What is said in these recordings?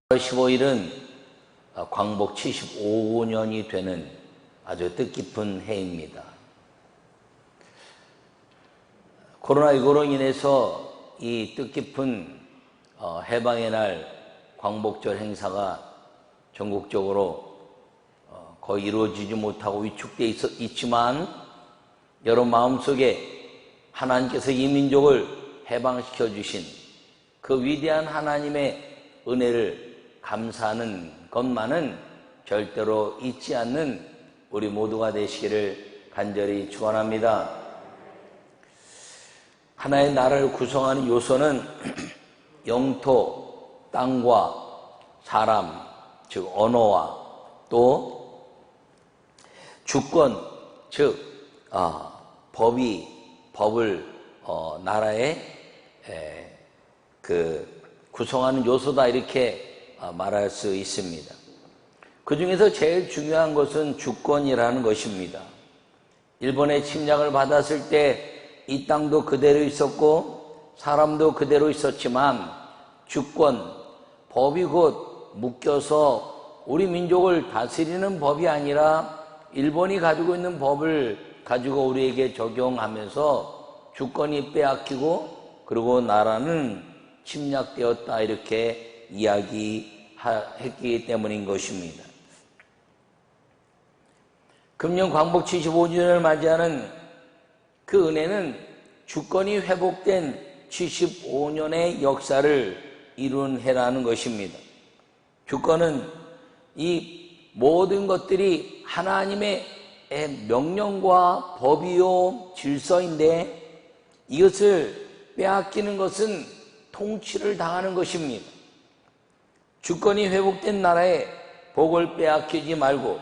15일은 광복 75년이 되는 아주 뜻깊은 해입니다. 코로나19로 인해서 이 뜻깊은 해방의 날 광복절 행사가 전국적으로 거의 이루어지지 못하고 위축되어 있지만 여러분 마음속에 하나님께서 이 민족을 해방시켜 주신 그 위대한 하나님의 은혜를 감사하는 것만은 절대로 잊지 않는 우리 모두가 되시기를 간절히 축원합니다. 하나의 나라를 구성하는 요소는 영토, 땅과 사람, 즉 언어와 또 주권, 즉 법을 나라의 구성하는 요소다 이렇게 말할 수 있습니다. 그 중에서 제일 중요한 것은 주권이라는 것입니다. 일본의 침략을 받았을 때 이 땅도 그대로 있었고 사람도 그대로 있었지만 주권, 법이 곧 묶여서 우리 민족을 다스리는 법이 아니라 일본이 가지고 있는 법을 가지고 우리에게 적용하면서 주권이 빼앗기고 그리고 나라는 침략되었다 이렇게 이야기했기 때문인 것입니다. 금년 광복 75주년을 맞이하는 그 은혜는 주권이 회복된 75년의 역사를 이룬 해라는 것입니다. 주권은 이 모든 것들이 하나님의 명령과 법이요 질서인데 이것을 빼앗기는 것은 통치를 당하는 것입니다. 주권이 회복된 나라에 복을 빼앗기지 말고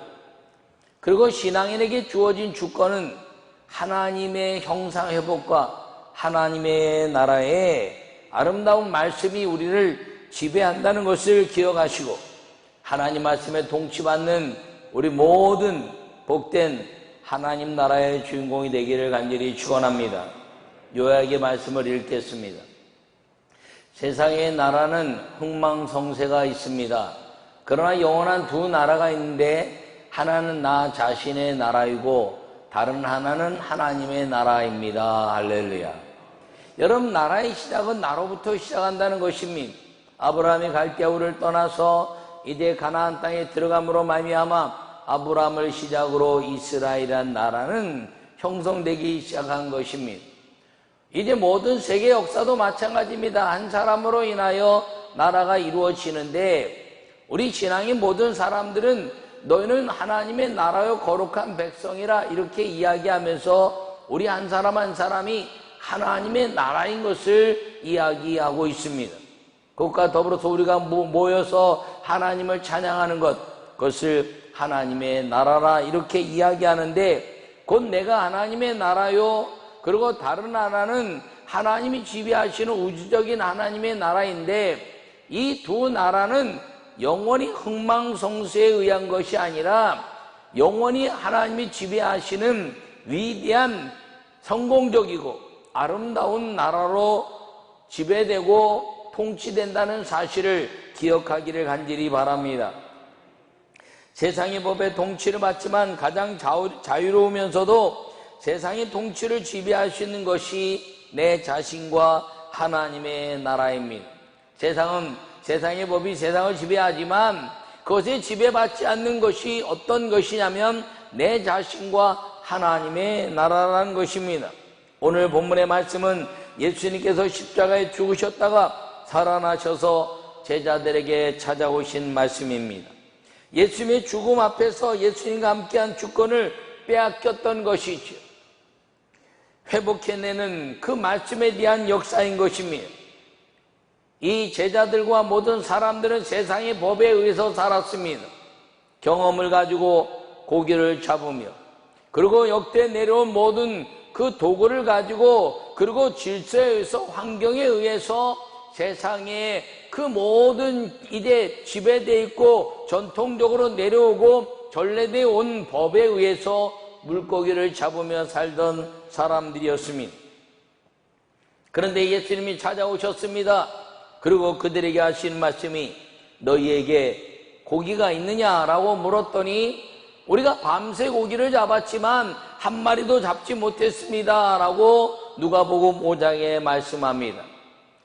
그리고 신앙인에게 주어진 주권은 하나님의 형상회복과 하나님의 나라의 아름다운 말씀이 우리를 지배한다는 것을 기억하시고 하나님 말씀에 통치받는 우리 모든 복된 하나님 나라의 주인공이 되기를 간절히 축원합니다. 요약의 말씀을 읽겠습니다. 세상의 나라는 흥망성쇠가 있습니다. 그러나 영원한 두 나라가 있는데 하나는 나 자신의 나라이고 다른 하나는 하나님의 나라입니다. 할렐루야. 여러분 나라의 시작은 나로부터 시작한다는 것입니다. 아브라함이 갈대아우를 떠나서 이제 가나안 땅에 들어감으로 말미암아 아브라함을 시작으로 이스라엘이란 나라는 형성되기 시작한 것입니다. 이제 모든 세계 역사도 마찬가지입니다. 한 사람으로 인하여 나라가 이루어지는데 우리 신앙인 모든 사람들은 너희는 하나님의 나라요 거룩한 백성이라 이렇게 이야기하면서 우리 한 사람 한 사람이 하나님의 나라인 것을 이야기하고 있습니다. 그것과 더불어서 우리가 모여서 하나님을 찬양하는 그것을 하나님의 나라라 이렇게 이야기하는데 곧 내가 하나님의 나라요 그리고 다른 하나는 하나님이 지배하시는 우주적인 하나님의 나라인데 이 두 나라는 영원히 흥망성쇠에 의한 것이 아니라 영원히 하나님이 지배하시는 위대한 성공적이고 아름다운 나라로 지배되고 통치된다는 사실을 기억하기를 간절히 바랍니다. 세상의 법에 통치를 받지만 가장 자유로우면서도 세상의 통치를 지배할 수 있는 것이 내 자신과 하나님의 나라입니다. 세상의 법이 세상을 지배하지만 그것에 지배받지 않는 것이 어떤 것이냐면 내 자신과 하나님의 나라라는 것입니다. 오늘 본문의 말씀은 예수님께서 십자가에 죽으셨다가 살아나셔서 제자들에게 찾아오신 말씀입니다. 예수님의 죽음 앞에서 예수님과 함께한 주권을 빼앗겼던 것이죠. 회복해내는 그 말씀에 대한 역사인 것입니다. 이 제자들과 모든 사람들은 세상의 법에 의해서 살았습니다. 경험을 가지고 고기를 잡으며 그리고 역대 내려온 모든 그 도구를 가지고 그리고 질서에 의해서 환경에 의해서 세상의 그 모든 이제 지배되어 있고 전통적으로 내려오고 전래되어 온 법에 의해서 물고기를 잡으며 살던 사람들이었습니다. 그런데 예수님이 찾아오셨습니다. 그리고 그들에게 하신 말씀이 너희에게 고기가 있느냐라고 물었더니 우리가 밤새 고기를 잡았지만 한 마리도 잡지 못했습니다 라고 누가복음 5장에 말씀합니다.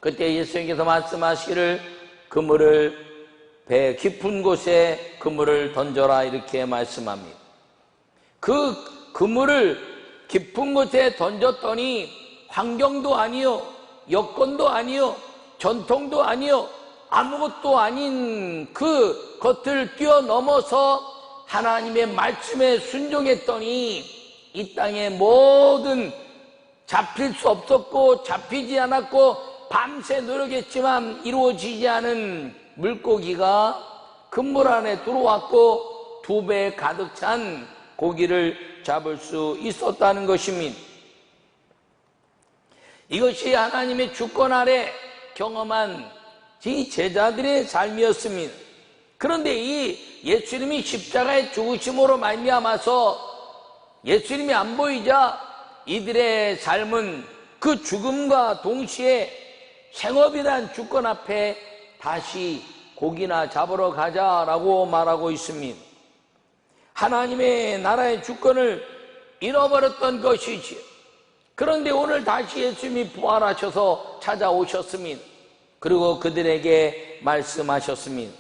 그때 예수님께서 말씀하시기를 그물을 배 깊은 곳에 그물을 던져라 이렇게 말씀합니다. 그 그물을 깊은 곳에 던졌더니 환경도 아니요, 여건도 아니요, 전통도 아니요, 아무것도 아닌 그 것을 뛰어넘어서 하나님의 말씀에 순종했더니 이 땅의 모든 잡힐 수 없었고 잡히지 않았고 밤새 노력했지만 이루어지지 않은 물고기가 그물 안에 들어왔고 2배 가득 찬 고기를 잡을 수 있었다는 것입니다. 이것이 하나님의 주권 아래 경험한 이 제자들의 삶이었습니다. 그런데 이 예수님이 십자가의 죽으심으로 말미암아서 예수님이 안 보이자 이들의 삶은 그 죽음과 동시에 생업이란 주권 앞에 다시 고기나 잡으러 가자라고 말하고 있습니다. 하나님의 나라의 주권을 잃어버렸던 것이지요. 그런데 오늘 다시 예수님이 부활하셔서 찾아오셨습니다. 그리고 그들에게 말씀하셨습니다.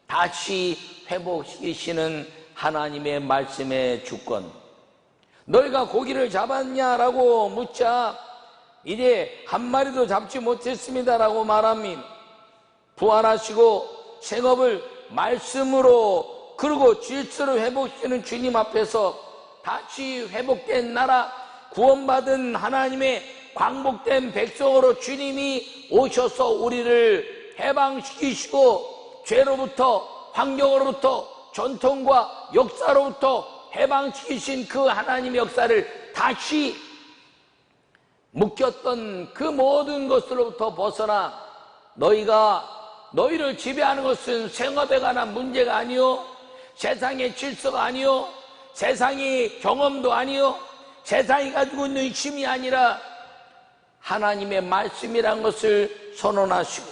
다시 회복시키시는 하나님의 말씀의 주권. 너희가 고기를 잡았냐라고 묻자 이제 한 마리도 잡지 못했습니다라고 말합니다. 부활하시고 생업을 말씀으로 그리고 질서로 회복시키는 주님 앞에서 다시 회복된 나라, 구원받은 하나님의 광복된 백성으로 주님이 오셔서 우리를 해방시키시고 죄로부터, 환경으로부터, 전통과 역사로부터 해방시키신 그 하나님의 역사를 다시 묶였던 그 모든 것으로부터 벗어나 너희를 지배하는 것은 생업에 관한 문제가 아니요, 세상의 질서가 아니요, 세상의 경험도 아니요, 세상이 가지고 있는 힘이 아니라 하나님의 말씀이란 것을 선언하시고,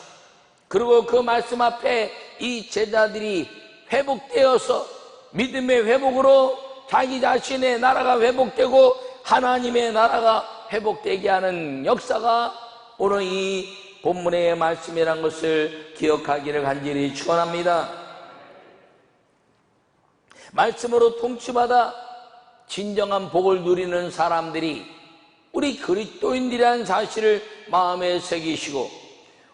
그리고 그 말씀 앞에 이 제자들이 회복되어서 믿음의 회복으로 자기 자신의 나라가 회복되고 하나님의 나라가 회복되게 하는 역사가 오늘 이 본문의 말씀이란 것을 기억하기를 간절히 축원합니다. 말씀으로 통치받아 진정한 복을 누리는 사람들이 우리 그리스도인들이라는 사실을 마음에 새기시고,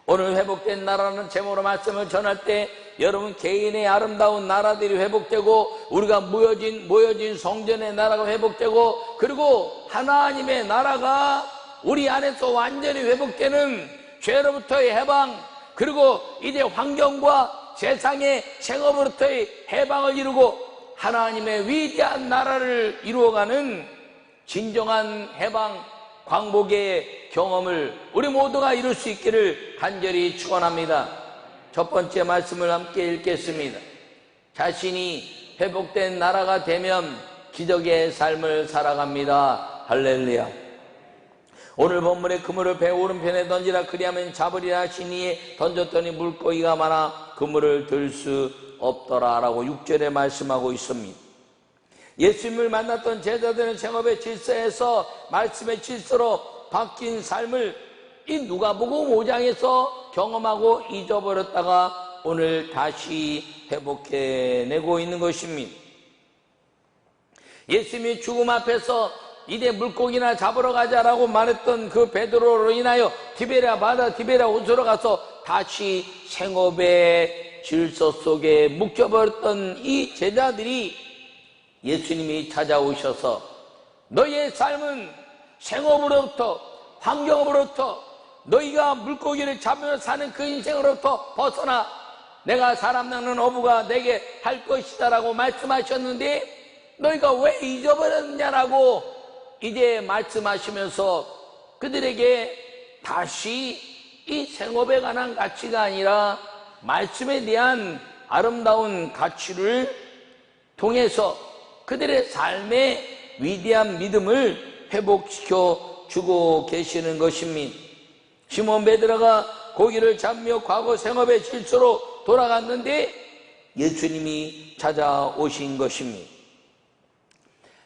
오늘 회복된 나라는 제목으로 말씀을 전할 때 여러분 개인의 아름다운 나라들이 회복되고 우리가 모여진 성전의 나라가 회복되고 그리고 하나님의 나라가 우리 안에서 완전히 회복되는 죄로부터의 해방, 그리고 이제 환경과 세상의 생업으로부터의 해방을 이루고 하나님의 위대한 나라를 이루어가는 진정한 해방, 광복의 경험을 우리 모두가 이룰 수 있기를 간절히 축원합니다. 첫 번째 말씀을 함께 읽겠습니다. 자신이 회복된 나라가 되면 기적의 삶을 살아갑니다. 할렐루야. 오늘 본문의 그물을 배 오른편에 던지라 그리하면 잡으리라 하시니 던졌더니 물고기가 많아 그물을 들 수 없더라 라고 6절에 말씀하고 있습니다. 예수님을 만났던 제자들은 생업의 질서에서 말씀의 질서로 바뀐 삶을 이 누가복음 5장에서 경험하고 잊어버렸다가 오늘 다시 회복해내고 있는 것입니다. 예수님이 죽음 앞에서 이제 물고기나 잡으러 가자라고 말했던 그 베드로로 인하여 디베랴 바다 디베랴 호수로 가서 다시 생업의 질서 속에 묶여버렸던 이 제자들이 예수님이 찾아오셔서 너희의 삶은 생업으로부터, 환경으로부터, 너희가 물고기를 잡으며 사는 그 인생으로부터 벗어나 내가 사람 낚는 어부가 내게 할 것이다 라고 말씀하셨는데 너희가 왜 잊어버렸냐라고 이제 말씀하시면서 그들에게 다시 이 생업에 관한 가치가 아니라 말씀에 대한 아름다운 가치를 통해서 그들의 삶의 위대한 믿음을 회복시켜 주고 계시는 것입니다. 시몬 베드로가 고기를 잡며 과거 생업의 질서로 돌아갔는데 예수님이 찾아오신 것입니다.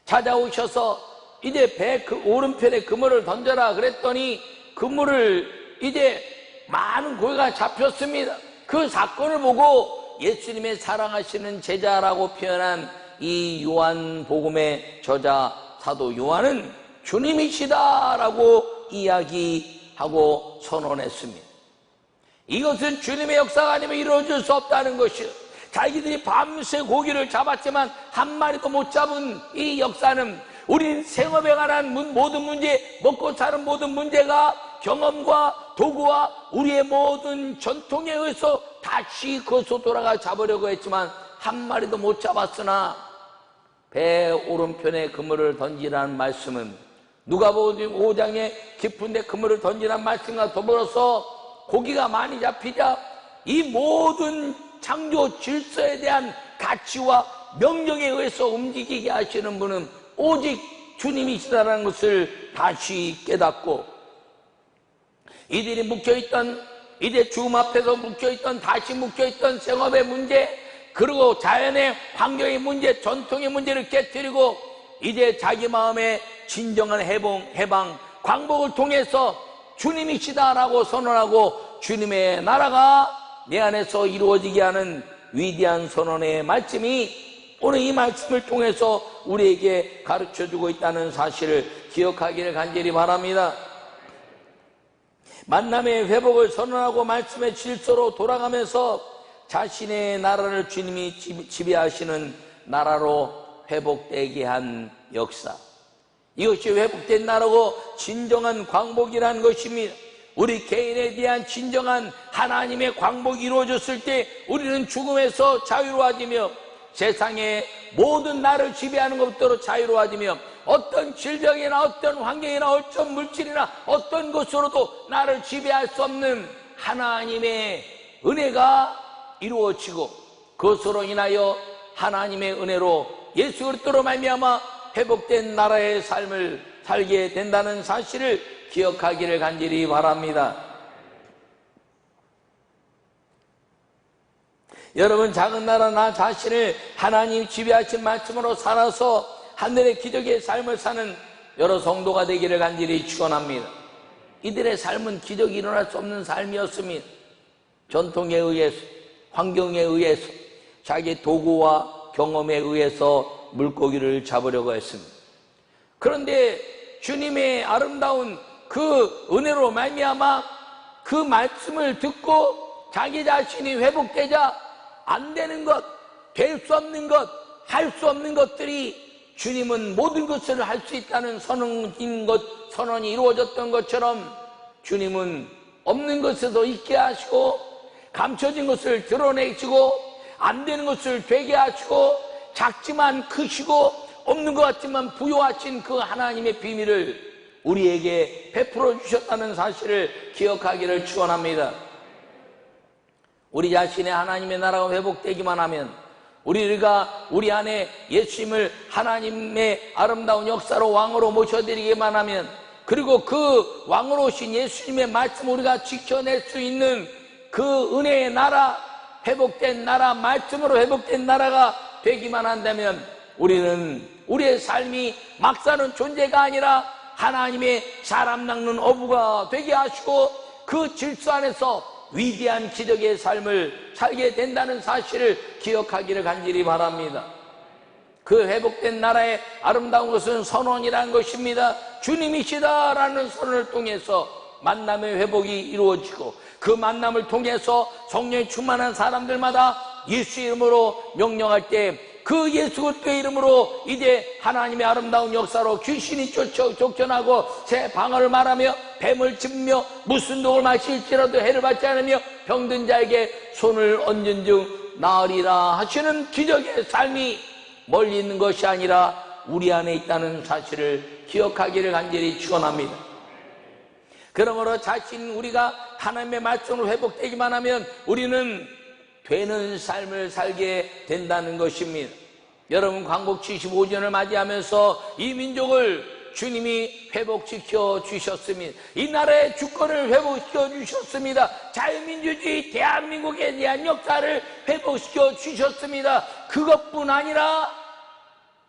찾아오셔서 이제 배 오른편에 그물을 던져라 그랬더니 그물을 이제 많은 고기가 잡혔습니다. 그 사건을 보고 예수님의 사랑하시는 제자라고 표현한 이 요한복음의 저자 사도 요한은 주님이시다라고 이야기하고 선언했습니다. 이것은 주님의 역사가 아니면 이루어질 수 없다는 것이요, 자기들이 밤새 고기를 잡았지만 한 마리도 못 잡은 이 역사는 우린 생업에 관한 모든 문제, 먹고 사는 모든 문제가 경험과 도구와 우리의 모든 전통에 의해서 다시 그것으로 돌아가 잡으려고 했지만 한 마리도 못 잡았으나 배 오른편에 그물을 던지라는 말씀은 누가복음 5장에 깊은 데 그물을 던지라는 말씀과 더불어서 고기가 많이 잡히자 이 모든 창조 질서에 대한 가치와 명령에 의해서 움직이게 하시는 분은 오직 주님이시다라는 것을 다시 깨닫고, 이들이 묶여있던, 이제 죽음 앞에서 묶여있던, 다시 묶여있던 생업의 문제, 그리고 자연의 환경의 문제, 전통의 문제를 깨뜨리고 이제 자기 마음의 진정한 해방, 광복을 통해서 주님이시다라고 선언하고 주님의 나라가 내 안에서 이루어지게 하는 위대한 선언의 말씀이 오늘 이 말씀을 통해서 우리에게 가르쳐주고 있다는 사실을 기억하기를 간절히 바랍니다. 만남의 회복을 선언하고 말씀의 질서로 돌아가면서 자신의 나라를 주님이 지배하시는 나라로 회복되게 한 역사, 이것이 회복된 나라고 진정한 광복이라는 것입니다. 우리 개인에 대한 진정한 하나님의 광복이 이루어졌을 때 우리는 죽음에서 자유로워지며 세상의 모든 나를 지배하는 것부터 자유로워지며 어떤 질병이나 어떤 환경이나 어떤 물질이나 어떤 것으로도 나를 지배할 수 없는 하나님의 은혜가 이루어지고, 그것으로 인하여 하나님의 은혜로 예수 그리스도로 말미암아 회복된 나라의 삶을 살게 된다는 사실을 기억하기를 간절히 바랍니다. 여러분, 작은 나라 나 자신을 하나님 지배하신 말씀으로 살아서 하늘의 기적의 삶을 사는 여러 성도가 되기를 간절히 축원합니다. 이들의 삶은 기적이 일어날 수 없는 삶이었습니다. 전통에 의해서, 환경에 의해서, 자기 도구와 경험에 의해서 물고기를 잡으려고 했습니다. 그런데 주님의 아름다운 그 은혜로 말미암아 그 말씀을 듣고 자기 자신이 회복되자 안 되는 것, 될 수 없는 것, 할 수 없는 것들이 주님은 모든 것을 할 수 있다는 선언이 이루어졌던 것처럼 주님은 없는 것에도 있게 하시고 감춰진 것을 드러내시고 안 되는 것을 되게 하시고 작지만 크시고 없는 것 같지만 부요하신 그 하나님의 비밀을 우리에게 베풀어 주셨다는 사실을 기억하기를 축원합니다. 우리 자신의 하나님의 나라가 회복되기만 하면, 우리가 우리 안에 예수님을 하나님의 아름다운 역사로 왕으로 모셔드리기만 하면, 그리고 그 왕으로 오신 예수님의 말씀을 우리가 지켜낼 수 있는 그 은혜의 나라, 회복된 나라, 말씀으로 회복된 나라가 되기만 한다면 우리는 우리의 삶이 막 사는 존재가 아니라 하나님의 사람 낚는 어부가 되게 하시고 그 질서 안에서 위대한 기적의 삶을 살게 된다는 사실을 기억하기를 간절히 바랍니다. 그 회복된 나라의 아름다운 것은 선언이라는 것입니다. 주님이시다라는 선언을 통해서 만남의 회복이 이루어지고 그 만남을 통해서 성령이 충만한 사람들마다 예수 이름으로 명령할 때 그 예수 그리스도의 이름으로 이제 하나님의 아름다운 역사로 귀신이 쫓겨나고 새 방언을 말하며 뱀을 짚으며 무슨 독을 마실지라도 해를 받지 않으며 병든 자에게 손을 얹은 즉 나으리라 하시는 기적의 삶이 멀리 있는 것이 아니라 우리 안에 있다는 사실을 기억하기를 간절히 축원합니다. 그러므로 우리가 하나님의 말씀으로 회복되기만 하면 우리는 되는 삶을 살게 된다는 것입니다. 여러분, 광복 75주년을 맞이하면서 이 민족을 주님이 회복시켜 주셨습니다. 이 나라의 주권을 회복시켜 주셨습니다. 자유민주주의 대한민국에 대한 역사를 회복시켜 주셨습니다. 그것뿐 아니라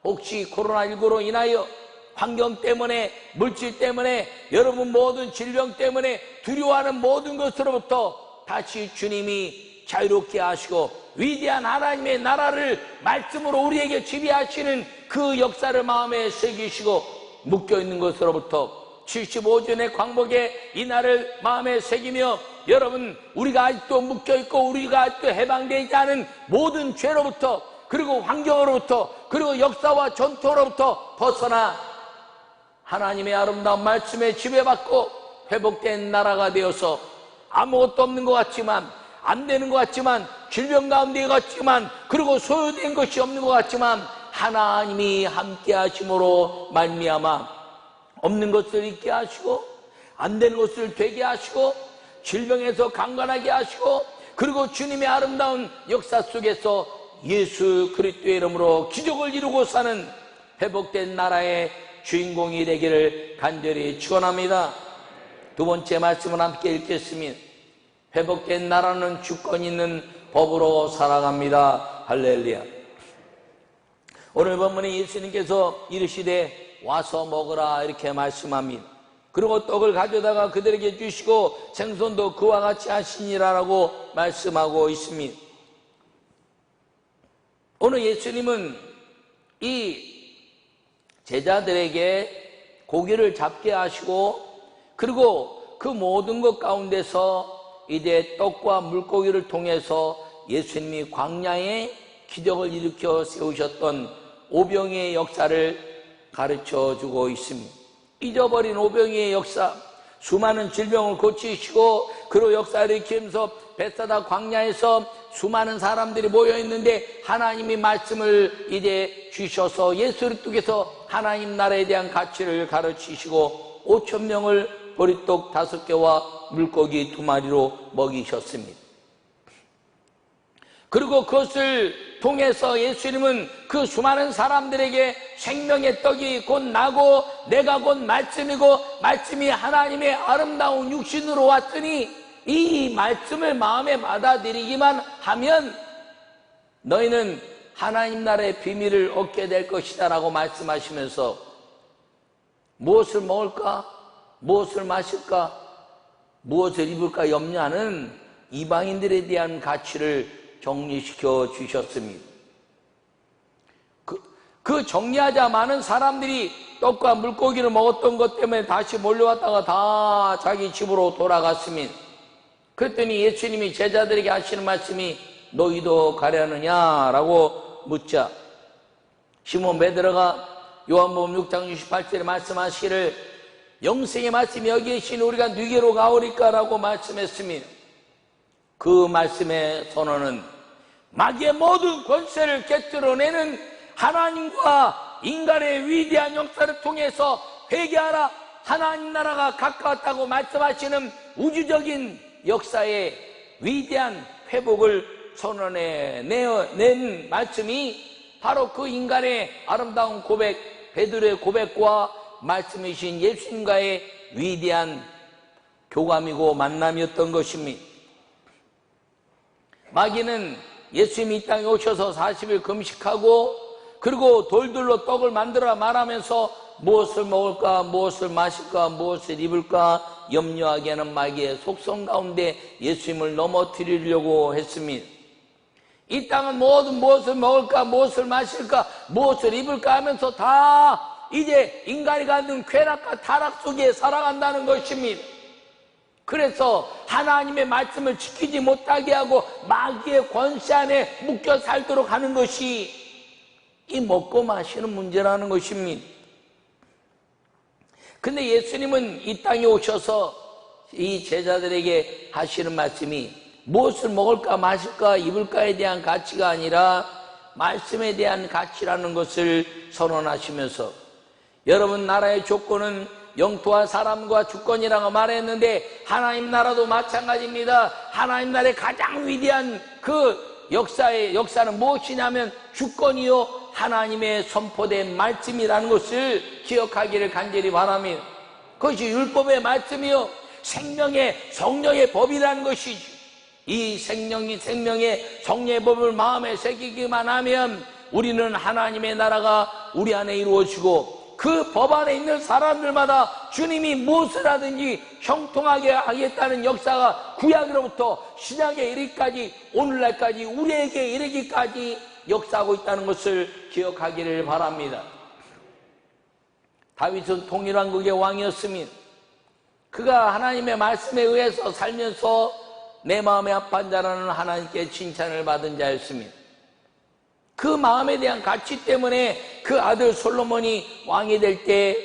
혹시 코로나19로 인하여 환경 때문에, 물질 때문에, 여러분 모든 질병 때문에 두려워하는 모든 것으로부터 다시 주님이 자유롭게 하시고 위대한 하나님의 나라를 말씀으로 우리에게 지배하시는 그 역사를 마음에 새기시고 묶여있는 것으로부터 75주년의 광복의 이 날을 마음에 새기며 여러분, 우리가 아직도 묶여있고 우리가 아직도 해방되지 않은 모든 죄로부터, 그리고 환경으로부터, 그리고 역사와 전통으로부터 벗어나 하나님의 아름다운 말씀에 지배받고 회복된 나라가 되어서 아무것도 없는 것 같지만, 안 되는 것 같지만, 질병 가운데 같지만, 그리고 소유된 것이 없는 것 같지만 하나님이 함께 하심으로 말미암아 없는 것을 있게 하시고 안 되는 것을 되게 하시고 질병에서 강건하게 하시고, 그리고 주님의 아름다운 역사 속에서 예수 그리스도의 이름으로 기적을 이루고 사는 회복된 나라의 주인공이 되기를 간절히 축원합니다. 두 번째 말씀을 함께 읽겠습니다. 회복된 나라는 주권 있는 법으로 살아갑니다. 할렐루야. 오늘 본문에 예수님께서 이르시되 와서 먹으라 이렇게 말씀합니다. 그리고 떡을 가져다가 그들에게 주시고 생선도 그와 같이 하시니라라고 말씀하고 있습니다. 오늘 예수님은 이 제자들에게 고기를 잡게 하시고, 그리고 그 모든 것 가운데서 이제 떡과 물고기를 통해서 예수님이 광야에 기적을 일으켜 세우셨던 오병이의 역사를 가르쳐 주고 있습니다. 잊어버린 오병이의 역사, 수많은 질병을 고치시고 그리고 역사를 일으키면서 벳사다 광야에서 수많은 사람들이 모여있는데 하나님이 말씀을 이제 주셔서 예수 그리스도께서 하나님 나라에 대한 가치를 가르치시고 5,000명을 보리떡 5개와 물고기 2마리로 먹이셨습니다. 그리고 그것을 통해서 예수님은 그 수많은 사람들에게 생명의 떡이 곧 나고 내가 곧 말씀이고 말씀이 하나님의 아름다운 육신으로 왔으니 이 말씀을 마음에 받아들이기만 하면 너희는 하나님 나라의 비밀을 얻게 될 것이다 라고 말씀하시면서 무엇을 먹을까? 무엇을 마실까? 무엇을 입을까 염려하는 이방인들에 대한 가치를 정리시켜 주셨습니다. 그 정리하자 많은 사람들이 떡과 물고기를 먹었던 것 때문에 다시 몰려왔다가 다 자기 집으로 돌아갔습니다. 그랬더니 예수님이 제자들에게 하시는 말씀이 너희도 가려느냐라고 묻자 시몬 베드로가 요한복음 6장 68절에 말씀하시기를 영생의 말씀이 여기 계신 우리가 누게로 가오리까라고 말씀했습니다. 그 말씀의 선언은 마귀의 모든 권세를 깨뜨려내는 하나님과 인간의 위대한 역사를 통해서 회개하라, 하나님 나라가 가까웠다고 말씀하시는 우주적인 역사의 위대한 회복을 선언해낸 말씀이 바로 그 인간의 아름다운 고백, 베드로의 고백과 말씀이신 예수님과의 위대한 교감이고 만남이었던 것입니다. 마귀는 예수님이 이 땅에 오셔서 40일 금식하고 그리고 돌들로 떡을 만들어 말하면서 무엇을 먹을까, 무엇을 마실까, 무엇을 입을까 염려하게 하는 마귀의 속성 가운데 예수님을 넘어뜨리려고 했습니다. 이 땅은 모든 무엇을 먹을까, 무엇을 마실까, 무엇을 입을까 하면서 다 이제 인간이 갖는 쾌락과 타락 속에 살아간다는 것입니다. 그래서 하나님의 말씀을 지키지 못하게 하고 마귀의 권세 안에 묶여 살도록 하는 것이 이 먹고 마시는 문제라는 것입니다. 근데 예수님은 이 땅에 오셔서 이 제자들에게 하시는 말씀이 무엇을 먹을까 마실까 입을까에 대한 가치가 아니라 말씀에 대한 가치라는 것을 선언하시면서 여러분 나라의 조건은 영토와 사람과 주권이라고 말했는데 하나님 나라도 마찬가지입니다. 하나님 나라의 가장 위대한 그 역사는 무엇이냐면 주권이요 하나님의 선포된 말씀이라는 것을 기억하기를 간절히 바랍니다. 그것이 율법의 말씀이요 생명의 성령의 법이라는 것이지. 이 생명의 성령의 법을 마음에 새기기만 하면 우리는 하나님의 나라가 우리 안에 이루어지고 그 법 안에 있는 사람들마다 주님이 무엇을 하든지 형통하게 하겠다는 역사가 구약으로부터 신약에 이르기까지 오늘날까지 우리에게 이르기까지 역사하고 있다는 것을 기억하기를 바랍니다. 다윗은 통일왕국의 왕이었으니 그가 하나님의 말씀에 의해서 살면서 내 마음에 합한 자라는 하나님께 칭찬을 받은 자였습니다. 그 마음에 대한 가치 때문에 그 아들 솔로몬이 왕이 될 때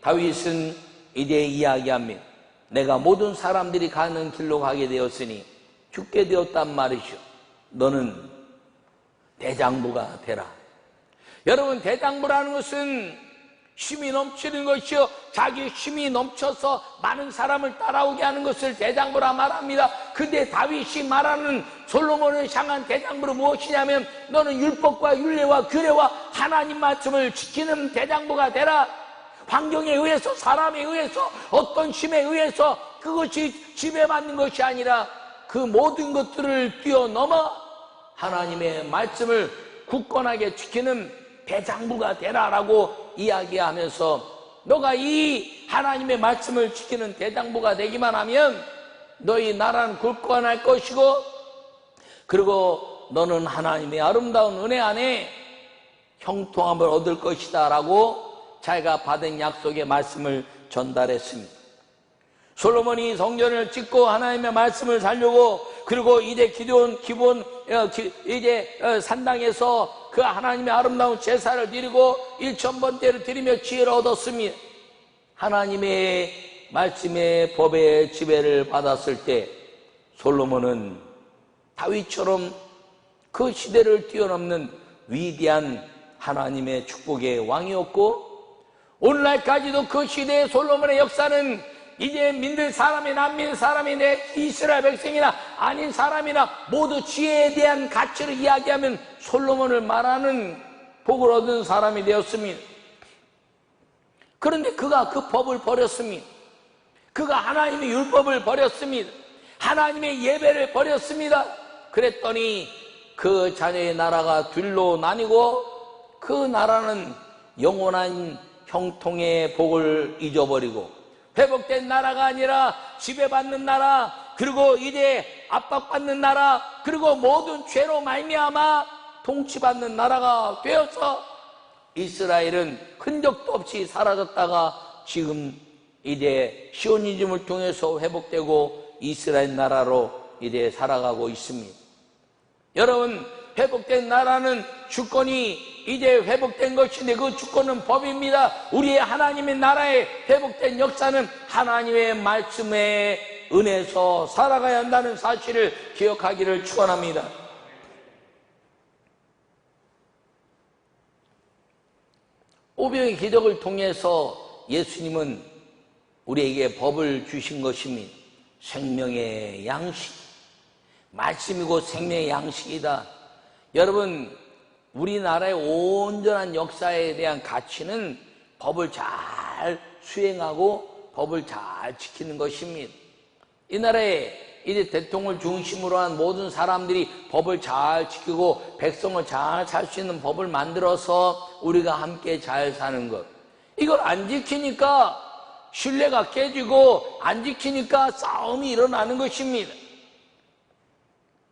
다윗은 이제 이야기합니다. 내가 모든 사람들이 가는 길로 가게 되었으니 죽게 되었단 말이죠. 너는 대장부가 되라. 여러분, 대장부라는 것은 힘이 넘치는 것이요 자기 힘이 넘쳐서 많은 사람을 따라오게 하는 것을 대장부라 말합니다. 근데 다윗이 말하는 솔로몬을 향한 대장부는 무엇이냐면 너는 율법과 율례와 규례와 하나님 말씀을 지키는 대장부가 되라. 환경에 의해서 사람에 의해서 어떤 힘에 의해서 그것이 지배받는 것이 아니라 그 모든 것들을 뛰어넘어 하나님의 말씀을 굳건하게 지키는 대장부가 되라라고 이야기하면서 너가 이 하나님의 말씀을 지키는 대장부가 되기만 하면 너희 나라는 굳건할 것이고 그리고 너는 하나님의 아름다운 은혜 안에 형통함을 얻을 것이다 라고 자기가 받은 약속의 말씀을 전달했습니다. 솔로몬이 성전을 짓고 하나님의 말씀을 살려고 그리고 이제 이제 산당에서 그 하나님의 아름다운 제사를 드리고 1000번째를 드리며 지혜를 얻었습니다. 하나님의 말씀의 법의 지배를 받았을 때 솔로몬은 다윗처럼 그 시대를 뛰어넘는 위대한 하나님의 축복의 왕이었고 오늘날까지도 그 시대의 솔로몬의 역사는 이제 믿는 사람이 남민 사람이 내 이스라엘 백성이나 아닌 사람이나 모두 지혜에 대한 가치를 이야기하면 솔로몬을 말하는 복을 얻은 사람이 되었습니다. 그런데 그가 그 법을 버렸습니다. 그가 하나님의 율법을 버렸습니다. 하나님의 예배를 버렸습니다. 그랬더니 그 자녀의 나라가 둘로 나뉘고 그 나라는 영원한 형통의 복을 잊어버리고 회복된 나라가 아니라 지배받는 나라, 그리고 이제 압박받는 나라, 그리고 모든 죄로 말미암아 통치받는 나라가 되어서 이스라엘은 흔적도 없이 사라졌다가 지금 이제 시오니즘을 통해서 회복되고 이스라엘 나라로 이제 살아가고 있습니다. 여러분, 회복된 나라는 주권이 이제 회복된 것인데 그 주권은 법입니다. 우리의 하나님의 나라의 회복된 역사는 하나님의 말씀에 은혜에서 살아가야 한다는 사실을 기억하기를 축원합니다. 오병의 기적을 통해서 예수님은 우리에게 법을 주신 것입니다. 생명의 양식, 말씀이고 생명의 양식이다. 여러분, 우리나라의 온전한 역사에 대한 가치는 법을 잘 수행하고 법을 잘 지키는 것입니다. 이 나라에 이제 대통령을 중심으로 한 모든 사람들이 법을 잘 지키고 백성을 잘 살 수 있는 법을 만들어서 우리가 함께 잘 사는 것. 이걸 안 지키니까 신뢰가 깨지고 안 지키니까 싸움이 일어나는 것입니다.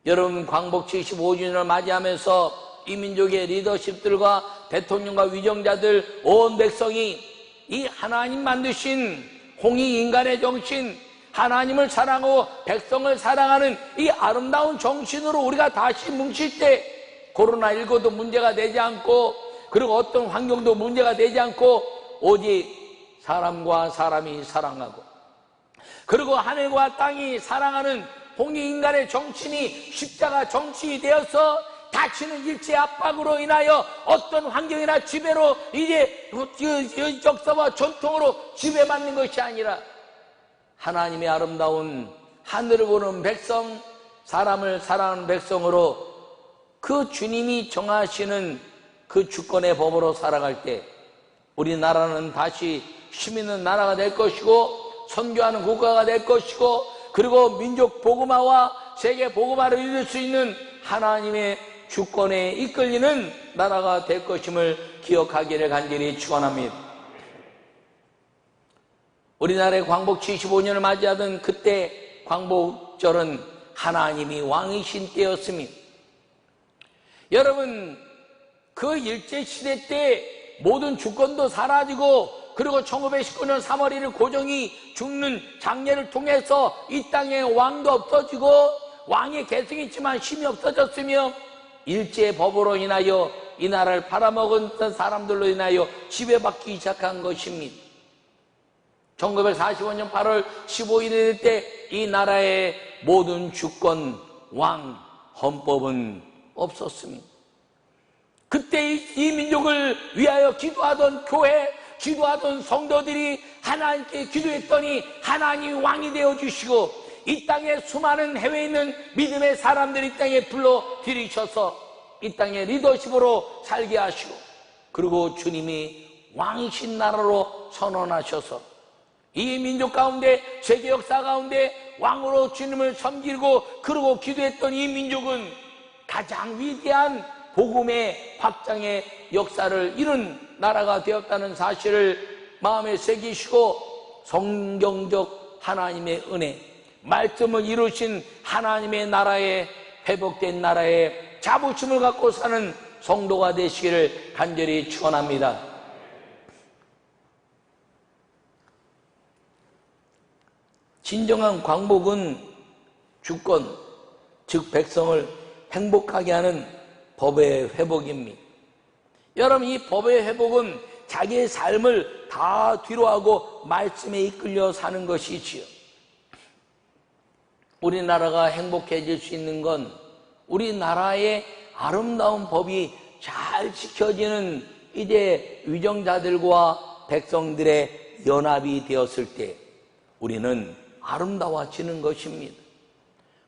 여러분, 광복 75주년을 맞이하면서 이 민족의 리더십들과 대통령과 위정자들 온 백성이 이 하나님 만드신 홍익인간의 정신, 하나님을 사랑하고 백성을 사랑하는 이 아름다운 정신으로 우리가 다시 뭉칠 때 코로나19도 문제가 되지 않고 그리고 어떤 환경도 문제가 되지 않고 오직 사람과 사람이 사랑하고 그리고 하늘과 땅이 사랑하는 홍익인간의 정신이 십자가 정신이 되어서 닫히는 일체 압박으로 인하여 어떤 환경이나 지배로 이제 역사와 전통으로 지배받는 것이 아니라 하나님의 아름다운 하늘을 보는 백성, 사람을 사랑하는 백성으로 그 주님이 정하시는 그 주권의 법으로 살아갈 때 우리나라는 다시 힘 있는 나라가 될 것이고 선교하는 국가가 될 것이고 그리고 민족 복음화와 세계 복음화를 이룰 수 있는 하나님의 주권에 이끌리는 나라가 될 것임을 기억하기를 간절히 축원합니다. 우리나라의 광복 75년을 맞이하던 그때 광복절은 하나님이 왕이신 때였습니다. 여러분, 그 일제시대 때 모든 주권도 사라지고 그리고 1919년 3월 1일 고종이 죽는 장례를 통해서 이 땅에 왕도 없어지고 왕의 계승이 있지만 힘이 없어졌으며 일제법으로 인하여 이 나라를 팔아먹은 사람들로 인하여 지배받기 시작한 것입니다. 1945년 8월 15일 때 이 나라의 모든 주권, 왕, 헌법은 없었습니다. 그때 이 민족을 위하여 기도하던 교회, 기도하던 성도들이 하나님께 기도했더니 하나님이 왕이 되어주시고 이 땅에 수많은 해외에 있는 믿음의 사람들이 이 땅에 불러 들이셔서 이 땅에 리더십으로 살게 하시고 그리고 주님이 왕이신 나라로 선언하셔서 이 민족 가운데 세계 역사 가운데 왕으로 주님을 섬기고 그러고 기도했던 이 민족은 가장 위대한 복음의 확장의 역사를 이룬 나라가 되었다는 사실을 마음에 새기시고 성경적 하나님의 은혜, 말씀을 이루신 하나님의 나라에 회복된 나라에 자부심을 갖고 사는 성도가 되시기를 간절히 축원합니다. 진정한 광복은 주권, 즉 백성을 행복하게 하는 법의 회복입니다. 여러분, 이 법의 회복은 자기의 삶을 다 뒤로하고 말씀에 이끌려 사는 것이지요. 우리나라가 행복해질 수 있는 건 우리나라의 아름다운 법이 잘 지켜지는 이제 위정자들과 백성들의 연합이 되었을 때 우리는 아름다워지는 것입니다.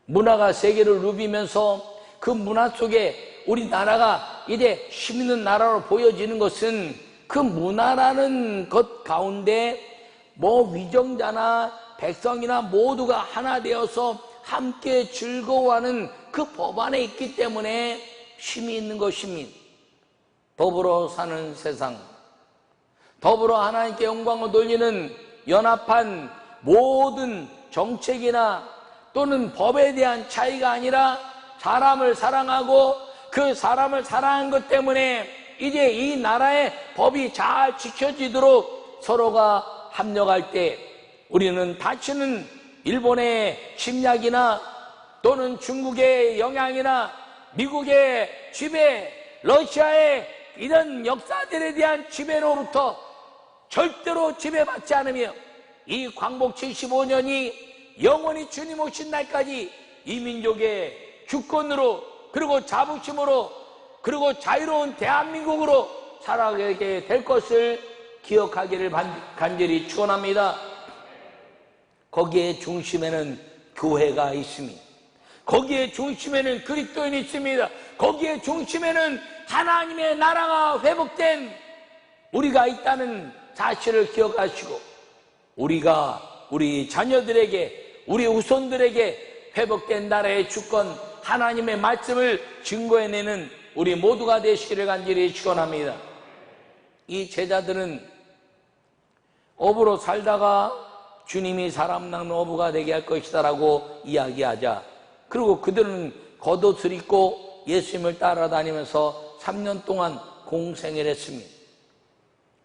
문화가 세계를 누비면서 그 문화 속에 우리나라가 이제 힘 있는 나라로 보여지는 것은 그 문화라는 것 가운데 위정자나 백성이나 모두가 하나 되어서 함께 즐거워하는 그 법 안에 있기 때문에 힘이 있는 것입니다. 더불어 사는 세상, 더불어 하나님께 영광을 돌리는 연합한 모든 정책이나 또는 법에 대한 차이가 아니라 사람을 사랑하고 그 사람을 사랑한 것 때문에 이제 이 나라의 법이 잘 지켜지도록 서로가 합력할 때 우리는 다시는 일본의 침략이나 또는 중국의 영향이나 미국의 지배, 러시아의 이런 역사들에 대한 지배로부터 절대로 지배받지 않으며 이 광복 75년이 영원히 주님 오신 날까지 이 민족의 주권으로 그리고 자부심으로 그리고 자유로운 대한민국으로 살아가게 될 것을 기억하기를 간절히 축원합니다. 거기에 중심에는 교회가 있습니다. 거기에 중심에는 그리스도인이 있습니다. 거기에 중심에는 하나님의 나라가 회복된 우리가 있다는 사실을 기억하시고 우리가 우리 자녀들에게 우리 후손들에게 회복된 나라의 주권 하나님의 말씀을 증거해내는 우리 모두가 되시기를 간절히 축원합니다. 이 제자들은 어부로 살다가 주님이 사람 낚는 어부가 되게 할 것이다 라고 이야기하자 그리고 그들은 겉옷을 입고 예수님을 따라다니면서 3년 동안 공생을 했습니다.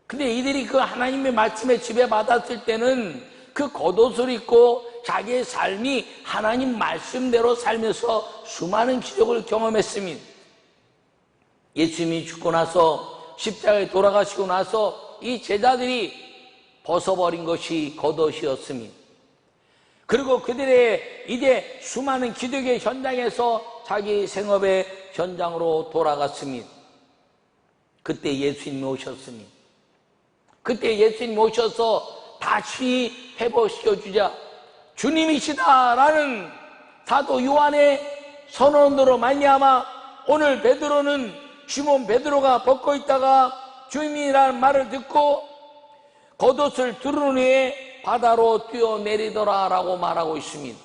근데 이들이 그 하나님의 말씀에 지배받았을 때는 그 겉옷을 입고 자기의 삶이 하나님 말씀대로 살면서 수많은 기적을 경험했습니다. 예수님이 죽고 나서 십자가에 돌아가시고 나서 이 제자들이 벗어버린 것이 겉옷이었습니다. 그리고 그들의 이제 수많은 기적의 현장에서 자기 생업의 현장으로 돌아갔습니다. 그때 예수님이 오셨습니다. 그때 예수님이 오셔서 다시 회복시켜주자 주님이시다라는 사도 요한의 선언으로 말미암아 오늘 베드로는 시몬 베드로가 벗고 있다가 주님이라는 말을 듣고 겉옷을 두른 후에 바다로 뛰어내리더라 라고 말하고 있습니다.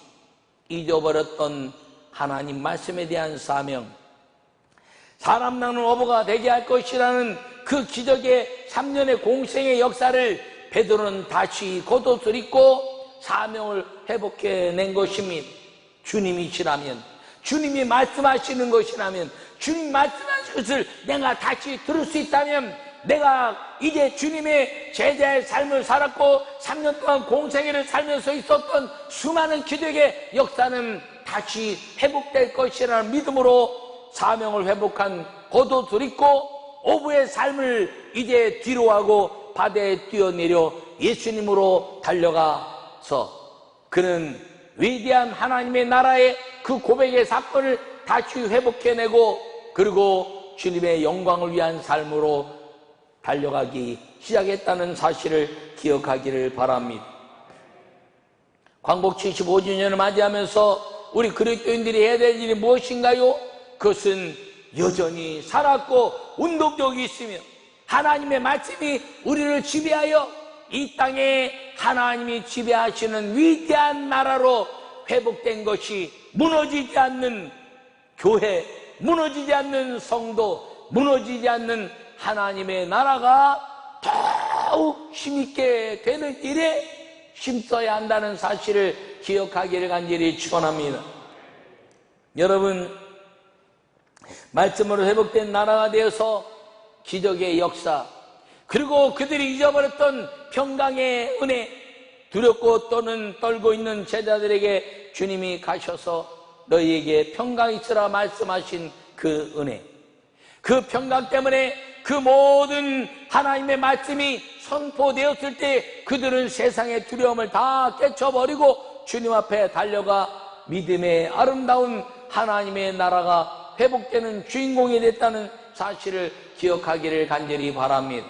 잊어버렸던 하나님 말씀에 대한 사명, 사람 낳는 어부가 되게 할 것이라는 그 기적의 3년의 공생의 역사를 베드로는 다시 겉옷을 입고 사명을 회복해낸 것입니다. 주님이시라면, 주님이 말씀하시는 것이라면, 주님 말씀하신 것을 내가 다시 들을 수 있다면, 내가 이제 주님의 제자의 삶을 살았고 3년 동안 공생애를 살면서 있었던 수많은 기적의 역사는 다시 회복될 것이라는 믿음으로 사명을 회복한 겉옷을 입고 어부의 삶을 이제 뒤로하고 바다에 뛰어내려 예수님으로 달려가서 그는 위대한 하나님의 나라의 그 고백의 사건을 다시 회복해내고, 그리고 주님의 영광을 위한 삶으로 달려가기 시작했다는 사실을 기억하기를 바랍니다. 광복 75주년을 맞이하면서 우리 그리스도인들이 해야 될 일이 무엇인가요? 그것은 여전히 살았고 운동력이 있으며 하나님의 말씀이 우리를 지배하여 이 땅에 하나님이 지배하시는 위대한 나라로 회복된 것이 무너지지 않는 교회, 무너지지 않는 성도, 무너지지 않는 하나님의 나라가 더욱 힘있게 되는 일에 힘써야 한다는 사실을 기억하기를 간절히 축원합니다. 여러분, 말씀으로 회복된 나라가 되어서 기적의 역사, 그리고 그들이 잊어버렸던 평강의 은혜, 두렵고 떨고 있는 제자들에게 주님이 가셔서 너희에게 평강 있으라 말씀하신 그 은혜, 그 평강 때문에 그 모든 하나님의 말씀이 선포되었을 때 그들은 세상의 두려움을 다 깨쳐버리고 주님 앞에 달려가 믿음의 아름다운 하나님의 나라가 회복되는 주인공이 됐다는 사실을 기억하기를 간절히 바랍니다.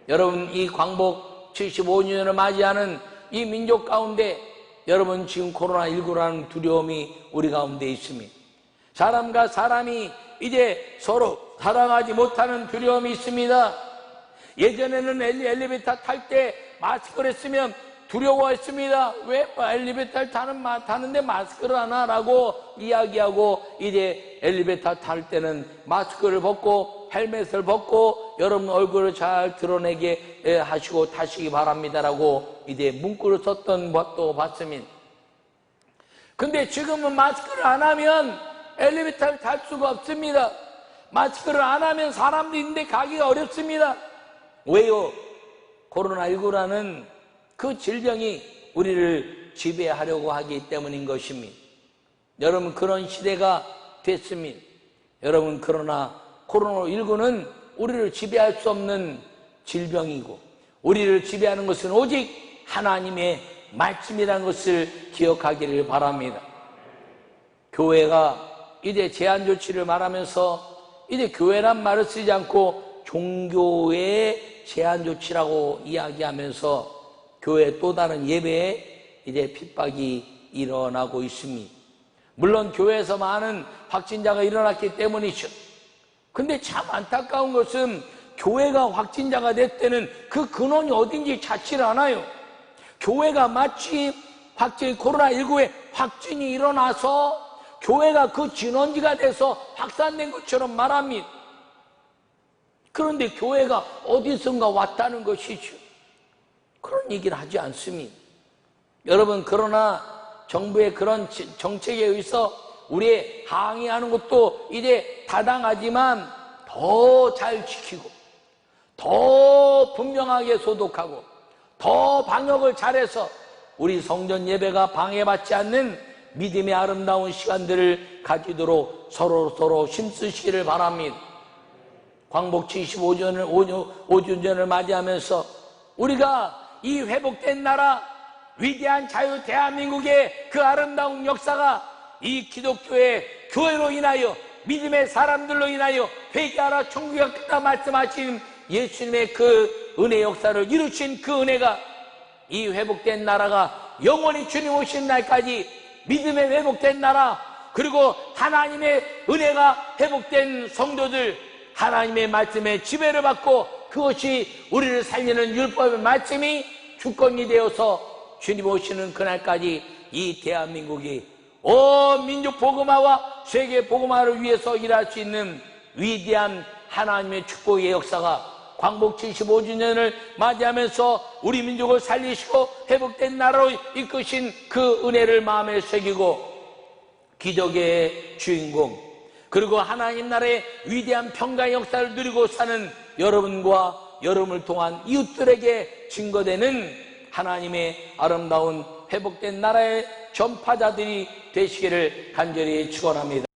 여러분, 이 광복 75주년을 맞이하는 이 민족 가운데 여러분, 지금 코로나19라는 두려움이 우리 가운데 있습니다. 사람과 사람이 이제 서로 살아가지 못하는 두려움이 있습니다. 예전에는 엘리베이터 탈 때 마스크를 쓰면 두려워했습니다. 왜 엘리베이터를 타는데 마스크를 안 하라고 이야기하고, 이제 엘리베이터 탈 때는 마스크를 벗고 헬멧을 벗고 여러분 얼굴을 잘 드러내게 하시고 타시기 바랍니다라고 이제 문구를 썼던 것도 봤습니다. 근데 지금은 마스크를 안 하면 엘리베이터를 탈 수가 없습니다. 마스크를 안 하면 사람도 있는데 가기가 어렵습니다. 왜요? 코로나19라는 그 질병이 우리를 지배하려고 하기 때문인 것입니다. 여러분, 그런 시대가 됐습니다. 여러분, 그러나 코로나19는 우리를 지배할 수 없는 질병이고, 우리를 지배하는 것은 오직 하나님의 말씀이라는 것을 기억하기를 바랍니다. 교회가 이제 제한 조치를 말하면서 이제 교회란 말을 쓰지 않고 종교의 제한 조치라고 이야기하면서 교회 또 다른 예배에 이제 핍박이 일어나고 있습니다. 물론 교회에서 많은 확진자가 일어났기 때문이죠. 근데 참 안타까운 것은 교회가 확진자가 됐을 그 근원이 어딘지 찾지를 않아요. 교회가 마치 코로나19에 확진이 일어나서 교회가 그 진원지가 돼서 확산된 것처럼 말합니다. 그런데 교회가 어디선가 왔다는 것이죠. 그런 얘기를 하지 않습니다. 여러분, 그러나 정부의 그런 정책에 의해서 우리의 항의하는 것도 이제 타당하지만 더 잘 지키고 더 분명하게 소독하고 더 방역을 잘해서 우리 성전 예배가 방해받지 않는 믿음의 아름다운 시간들을 가지도록 서로 힘쓰시기를 바랍니다. 광복 75주년을 맞이하면서 우리가 이 회복된 나라, 위대한 자유 대한민국의 그 아름다운 역사가 이 기독교의 교회로 인하여, 믿음의 사람들로 인하여 회개하라 천국이 가깝다 말씀하신 예수님의 그 은혜 역사를 이루신 그 은혜가, 이 회복된 나라가 영원히 주님 오신 날까지 믿음의 회복된 나라, 그리고 하나님의 은혜가 회복된 성도들, 하나님의 말씀에 지배를 받고 그것이 우리를 살리는 율법의 말씀이 주권이 되어서 주님 오시는 그날까지 이 대한민국이 온 민족 복음화와 세계 복음화를 위해서 일할 수 있는 위대한 하나님의 축복의 역사가 광복 75주년을 맞이하면서 우리 민족을 살리시고 회복된 나라로 이끄신 그 은혜를 마음에 새기고 기적의 주인공, 그리고 하나님 나라의 위대한 평강의 역사를 누리고 사는 여러분과 여러분을 통한 이웃들에게 증거되는 하나님의 아름다운 회복된 나라의 전파자들이 되시기를 간절히 축원합니다.